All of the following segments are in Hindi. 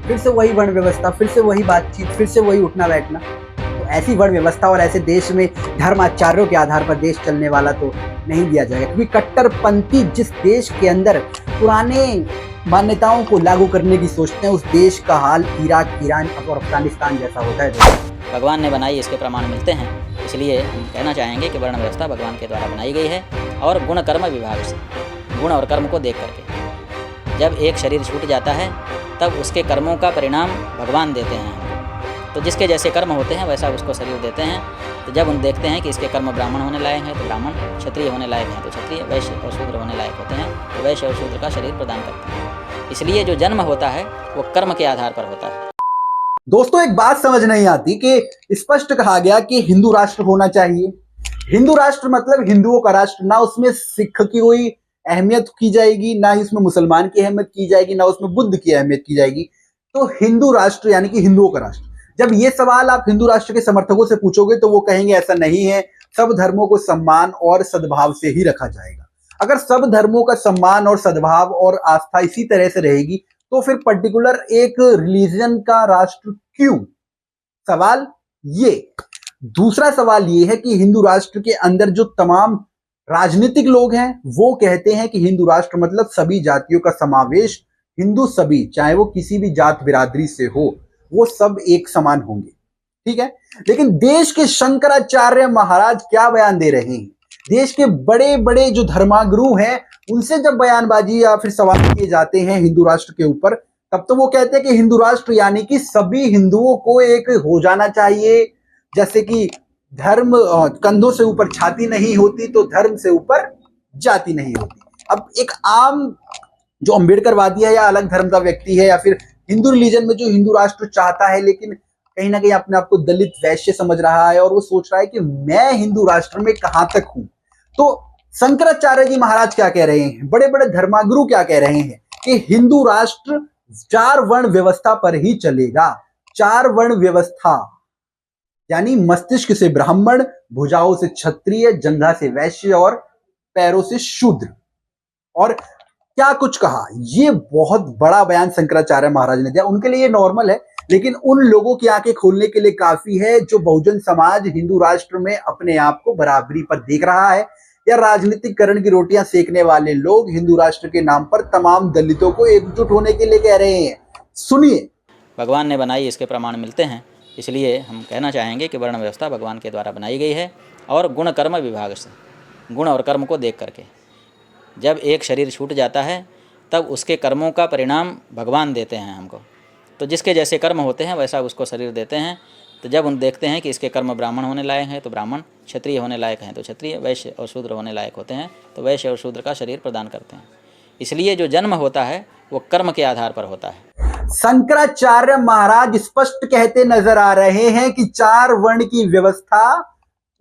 फिर से वही वर्ण व्यवस्था, फिर से वही बातचीत, फिर से वही उठना बैठना। तो ऐसी वर्ण व्यवस्था और ऐसे देश में धर्माचार्यों के आधार पर देश चलने वाला तो नहीं दिया जाएगा, क्योंकि कट्टरपंथी जिस देश के अंदर पुराने मान्यताओं को लागू करने की सोचते हैं, उस देश का हाल इराक, ईरान और अफगानिस्तान जैसा होता है। भगवान ने बनाई, इसके प्रमाण मिलते हैं। इसलिए हम कहना चाहेंगे कि वर्ण व्यवस्था भगवान के द्वारा बनाई गई है और गुण कर्म विभाग से, गुण और कर्म को देख करके। जब एक शरीर छूट जाता है तब उसके कर्मों का परिणाम भगवान देते हैं हमको। तो जिसके जैसे कर्म होते हैं वैसा उसको शरीर देते हैं। तो जब हम देखते हैं कि इसके कर्म ब्राह्मण होने लायक हैं तो ब्राह्मण, क्षत्रिय होने लायक हैं तो क्षत्रिय, वैश्य और शूद्र होने लायक होते हैं तो वैश्य और शूद्र का शरीर प्रदान करते हैं। इसलिए जो जन्म होता है वो कर्म के आधार पर होता है। दोस्तों, एक बात समझ नहीं आती कि स्पष्ट कहा गया कि हिंदू राष्ट्र होना चाहिए। हिंदू राष्ट्र मतलब हिंदुओं का राष्ट्र, ना उसमें सिख की कोई अहमियत की जाएगी, ना ही उसमें मुसलमान की अहमियत की जाएगी, ना उसमें बुद्ध की अहमियत की जाएगी। तो हिंदू राष्ट्र यानी कि हिंदुओं का राष्ट्र। जब ये सवाल आप हिंदू राष्ट्र के समर्थकों से पूछोगे तो वो कहेंगे ऐसा नहीं है, सब धर्मों को सम्मान और सद्भाव से ही रखा जाएगा। अगर सब धर्मों का सम्मान और सद्भाव और आस्था इसी तरह से रहेगी तो फिर पर्टिकुलर एक रिलीजन का राष्ट्र क्यों? सवाल ये। दूसरा सवाल ये है कि हिंदू राष्ट्र के अंदर जो तमाम राजनीतिक लोग हैं वो कहते हैं कि हिंदू राष्ट्र मतलब सभी जातियों का समावेश, हिंदू सभी, चाहे वो किसी भी जात बिरादरी से हो, वो सब एक समान होंगे। ठीक है, लेकिन देश के शंकराचार्य महाराज क्या बयान दे रहे हैं? देश के बड़े बड़े जो धर्मागुरु हैं उनसे जब बयानबाजी या फिर सवाल किए जाते हैं हिंदू राष्ट्र के ऊपर, तब तो वो कहते हैं कि हिंदू राष्ट्र यानी कि सभी हिंदुओं को एक हो जाना चाहिए। जैसे कि धर्म कंधों से ऊपर छाती नहीं होती तो धर्म से ऊपर जाति नहीं होती। अब एक आम जो अम्बेडकरवादी है या अलग धर्म का व्यक्ति है या फिर हिंदू रिलीजन में जो हिंदू राष्ट्र चाहता है लेकिन कहीं ना कहीं अपने आप को दलित वैश्य समझ रहा है और वो सोच रहा है कि मैं हिंदू राष्ट्र में कहां तक हूं, तो शंकराचार्य जी महाराज क्या कह रहे हैं, बड़े बड़े धर्मागुरु क्या कह रहे हैं कि हिंदू राष्ट्र 4 वर्ण व्यवस्था पर ही चलेगा। 4 वर्ण व्यवस्था यानी मस्तिष्क से ब्राह्मण, भुजाओं से क्षत्रिय, जंघा से वैश्य और पैरों से शूद्र। और क्या कुछ कहा, ये बहुत बड़ा बयान शंकराचार्य महाराज ने दिया। उनके लिए ये नॉर्मल है, लेकिन उन लोगों की आंखें खोलने के लिए काफी है जो बहुजन समाज हिंदू राष्ट्र में अपने आप को बराबरी पर देख रहा है, या राजनीतिकरण की रोटियां सेकने वाले लोग हिंदू राष्ट्र के नाम पर तमाम दलितों को एकजुट होने के लिए कह रहे हैं। सुनिए। भगवान ने बनाई, इसके प्रमाण मिलते हैं। इसलिए हम कहना चाहेंगे कि वर्ण व्यवस्था भगवान के द्वारा बनाई गई है और गुण कर्म विभाग से, गुण और कर्म को देख करके। जब एक शरीर छूट जाता है तब उसके कर्मों का परिणाम भगवान देते हैं हमको। तो जिसके जैसे कर्म होते हैं वैसा उसको शरीर देते हैं। तो जब हम देखते हैं कि इसके कर्म ब्राह्मण होने लायक हैं तो ब्राह्मण, क्षत्रिय होने लायक हैं तो क्षत्रिय, वैश्य और शूद्र होने लायक होते हैं तो वैश्य और शूद्र का शरीर प्रदान करते हैं। इसलिए जो जन्म होता है वो कर्म के आधार पर होता है। शंकराचार्य महाराज स्पष्ट कहते नजर आ रहे हैं कि 4 वर्ण की व्यवस्था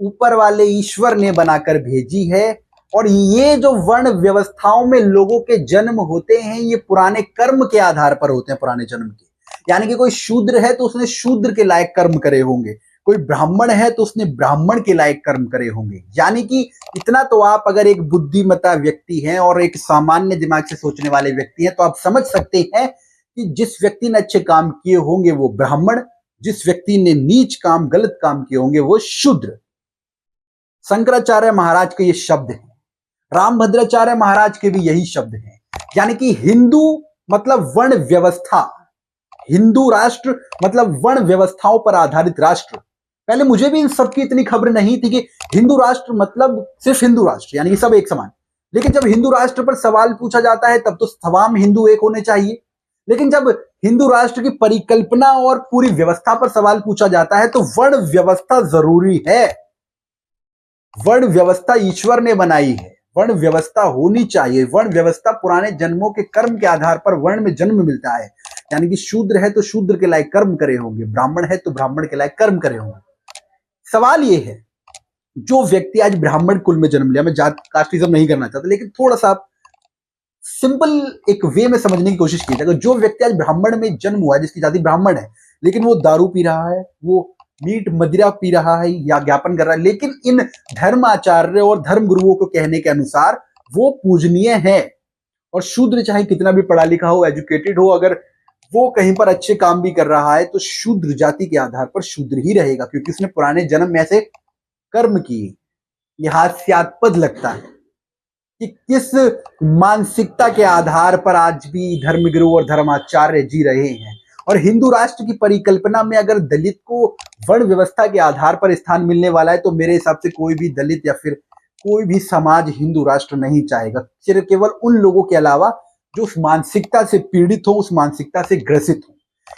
ऊपर वाले ईश्वर ने बनाकर भेजी है, और ये जो वर्ण व्यवस्थाओं में लोगों के जन्म होते हैं ये पुराने कर्म के आधार पर होते हैं, पुराने जन्म के। यानी कि कोई शूद्र है तो उसने शूद्र के लायक कर्म करे होंगे, कोई ब्राह्मण है तो उसने ब्राह्मण के लायक कर्म करे होंगे। यानी कि इतना तो आप अगर एक बुद्धिमता व्यक्ति हैं और एक सामान्य दिमाग से सोचने वाले व्यक्ति हैं तो आप समझ सकते हैं कि जिस व्यक्ति ने अच्छे काम किए होंगे वो ब्राह्मण, जिस व्यक्ति ने नीच काम, गलत काम किए होंगे वो शूद्र। शंकराचार्य महाराज के ये शब्द हैं, रामभद्राचार्य महाराज के भी यही शब्द हैं। यानी कि हिंदू मतलब वर्ण व्यवस्था, हिंदू राष्ट्र मतलब वर्ण व्यवस्थाओं पर आधारित राष्ट्र। पहले मुझे भी इन सब की इतनी खबर नहीं थी कि हिंदू राष्ट्र मतलब सिर्फ हिंदू राष्ट्र यानी कि सब एक समान। लेकिन जब हिंदू राष्ट्र पर सवाल पूछा जाता है तब तो तमाम हिंदू एक होने चाहिए। लेकिन जब हिंदू राष्ट्र की परिकल्पना और पूरी व्यवस्था पर सवाल पूछा जाता है तो वर्ण व्यवस्था जरूरी है। वर्ण व्यवस्था ईश्वर ने बनाई है, वर्ण व्यवस्था होनी चाहिए। वर्ण व्यवस्था पुराने जन्मों के कर्म के आधार पर वर्ण में जन्म मिलता है। यानी कि शूद्र है तो शूद्र के लायक कर्म करे होंगे, ब्राह्मण है तो ब्राह्मण के लायक कर्म करे होंगे। सवाल ये है, जो व्यक्ति आज ब्राह्मण कुल में जन्म लिया, मैं जात कास्टिज्म नहीं करना चाहता लेकिन थोड़ा सा सिंपल एक वे में समझने की कोशिश की जाए, जो व्यक्ति आज ब्राह्मण में जन्म हुआ है, जिसकी जाति ब्राह्मण है, लेकिन वो दारू पी रहा है, वो मीट मदिरा पी रहा है या ज्ञापन कर रहा है, लेकिन इन धर्माचार्य और धर्म गुरुओं को कहने के अनुसार वो पूजनीय है। और शूद्र चाहे कितना भी पढ़ा लिखा हो, एजुकेटेड हो, अगर वो कहीं पर अच्छे काम भी कर रहा है तो शूद्र जाति के आधार पर शूद्र ही रहेगा, क्योंकि उसने पुराने जन्म में ऐसे कर्म किए। ये हास्यास्पद लगता है कि किस मानसिकता के आधार पर आज भी धर्मगुरु और धर्माचार्य जी रहे हैं। और हिंदू राष्ट्र की परिकल्पना में अगर दलित को वर्ण व्यवस्था के आधार पर स्थान मिलने वाला है तो मेरे हिसाब से कोई भी दलित या फिर कोई भी समाज हिंदू राष्ट्र नहीं चाहेगा, सिर्फ केवल उन लोगों के अलावा जो उस मानसिकता से पीड़ित हो, उस मानसिकता से ग्रसित हो।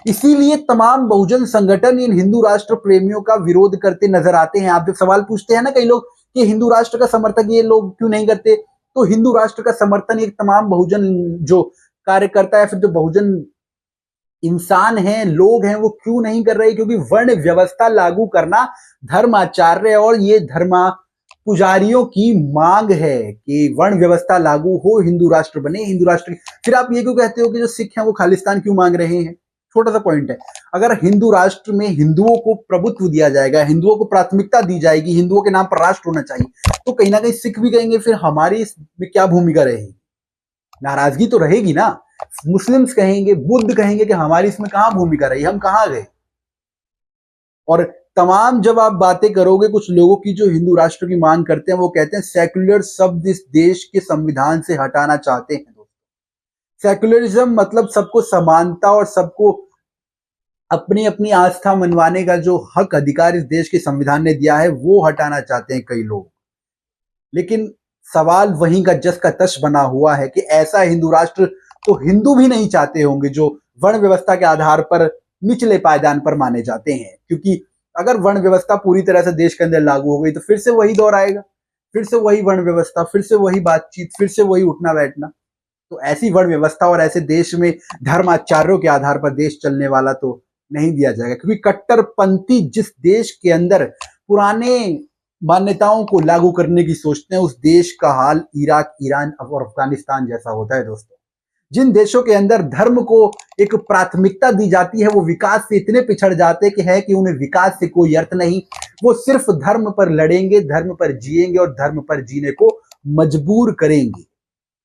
इसीलिए तमाम बहुजन संगठन इन हिंदू राष्ट्र प्रेमियों का विरोध करते नजर आते हैं। आप जब सवाल पूछते हैं ना कई लोग कि हिंदू राष्ट्र का समर्थन ये लोग क्यों नहीं करते, तो हिंदू राष्ट्र का समर्थन एक तमाम बहुजन जो कार्यकर्ता है, फिर जो बहुजन इंसान हैं, लोग हैं, वो क्यों नहीं कर रहे? क्योंकि वर्ण व्यवस्था लागू करना धर्माचार्य और ये धर्मा पुजारियों की मांग है कि वर्ण व्यवस्था लागू हो, हिंदू राष्ट्र बने, हिंदू राष्ट्र। फिर आप ये क्यों कहते हो कि जो सिख हैं वो खालिस्तान क्यों मांग रहे हैं? छोटा सा पॉइंट है, अगर हिंदू राष्ट्र में हिंदुओं को प्रभुत्व दिया जाएगा, हिंदुओं को प्राथमिकता दी जाएगी, हिंदुओं के नाम पर राष्ट्र होना चाहिए, तो कहीं ना कहीं सिख भी कहेंगे फिर हमारी इसमें क्या भूमिका रहेगी? नाराजगी तो रहेगी ना। मुस्लिम्स कहेंगे, बुद्ध कहेंगे कि हमारी इसमें कहां भूमिका रही, हम कहां गए। और तमाम जब आप बातें करोगे कुछ लोगों की जो हिंदू राष्ट्र की मांग करते हैं, वो कहते हैं सेक्युलर शब्द इस देश के संविधान से हटाना चाहते हैं। सेक्युलरिज्म मतलब सबको समानता और सबको अपनी अपनी आस्था मनवाने का जो हक अधिकार इस देश के संविधान ने दिया है वो हटाना चाहते हैं कई लोग। लेकिन सवाल वहीं का जस का तश बना हुआ है कि ऐसा हिंदू राष्ट्र तो हिंदू भी नहीं चाहते होंगे जो वर्ण व्यवस्था के आधार पर निचले पायदान पर माने जाते हैं। क्योंकि अगर वर्ण व्यवस्था पूरी तरह से देश के अंदर लागू हो गई तो फिर से वही दौर आएगा, फिर से वही वर्ण व्यवस्था, फिर से वही बातचीत, फिर से वही उठना बैठना। तो ऐसी वर्ण व्यवस्था और ऐसे देश में धर्माचार्यों के आधार पर देश चलने वाला तो नहीं दिया जाएगा। क्योंकि कट्टरपंथी जिस देश के अंदर पुराने मान्यताओं को लागू करने की सोचते हैं, उस देश का हाल इराक, ईरान और अफगानिस्तान जैसा होता है दोस्तों। जिन देशों के अंदर धर्म को एक प्राथमिकता दी जाती है वो विकास से इतने पिछड़ जाते कि है कि उन्हें विकास से कोई अर्थ नहीं, वो सिर्फ धर्म पर लड़ेंगे, धर्म पर जिएंगे और धर्म पर जीने को मजबूर करेंगे।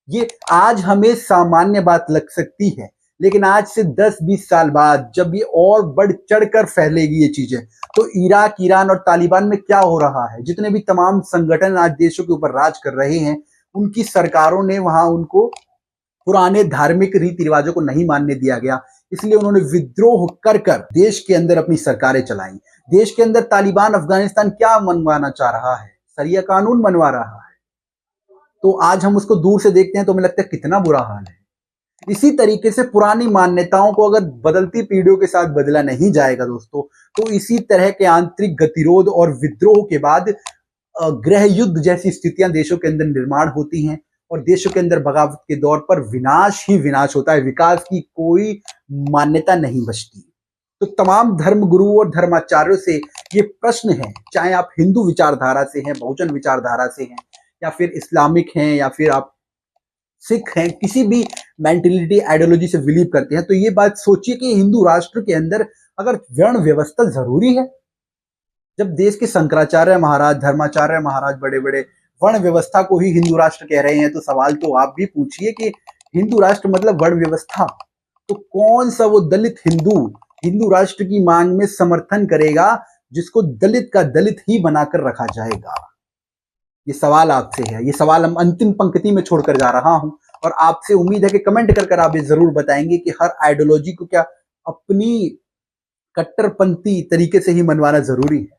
ये आज हमें सामान्य बात लग सकती है, लेकिन आज से 10-20 साल बाद जब ये और बढ़ चढ़कर फैलेगी ये चीजें, तो इराक, ईरान और तालिबान में क्या हो रहा है, जितने भी तमाम संगठन आज देशों के ऊपर राज कर रहे हैं, उनकी सरकारों ने वहां उनको पुराने धार्मिक रीति रिवाजों को नहीं मानने दिया गया, इसलिए उन्होंने विद्रोह कर कर देश के अंदर अपनी सरकारें चलाई। देश के अंदर तालिबान अफगानिस्तान क्या मनवाना चाह रहा है? शरिया कानून मनवा रहा है। तो आज हम उसको दूर से देखते हैं तो हमें लगता है कितना बुरा हाल है। इसी तरीके से पुरानी मान्यताओं को अगर बदलती पीढ़ियों के साथ बदला नहीं जाएगा दोस्तों, तो इसी तरह के आंतरिक गतिरोध और विद्रोह के बाद गृह युद्ध जैसी स्थितियां देशों के अंदर निर्माण होती हैं और देशों के अंदर बगावत के दौर पर विनाश ही विनाश होता है, विकास की कोई मान्यता नहीं बचती। तो तमाम धर्मगुरु और धर्माचार्यों से ये प्रश्न है, चाहे आप हिंदू विचारधारा से हैं, बहुजन विचारधारा से हैं, या फिर इस्लामिक हैं, या फिर आप सिख हैं, किसी भी मेंटेलिटी आइडियोलॉजी से बिलीव करते हैं, तो ये बात सोचिए कि हिंदू राष्ट्र के अंदर अगर वर्ण व्यवस्था जरूरी है, जब देश के शंकराचार्य महाराज, धर्माचार्य महाराज बड़े बड़े वर्ण व्यवस्था को ही हिंदू राष्ट्र कह रहे हैं, तो सवाल तो आप भी पूछिए कि हिंदू राष्ट्र मतलब वर्ण व्यवस्था, तो कौन सा वो दलित हिंदू हिंदू राष्ट्र की मांग में समर्थन करेगा जिसको दलित का दलित ही बनाकर रखा जाएगा? ये सवाल आपसे है, ये सवाल हम अंतिम पंक्ति में छोड़कर जा रहा हूं और आपसे उम्मीद है कि कमेंट कर कर आप ये जरूर बताएंगे कि हर आइडियोलॉजी को क्या अपनी कट्टरपंथी तरीके से ही मनवाना जरूरी है।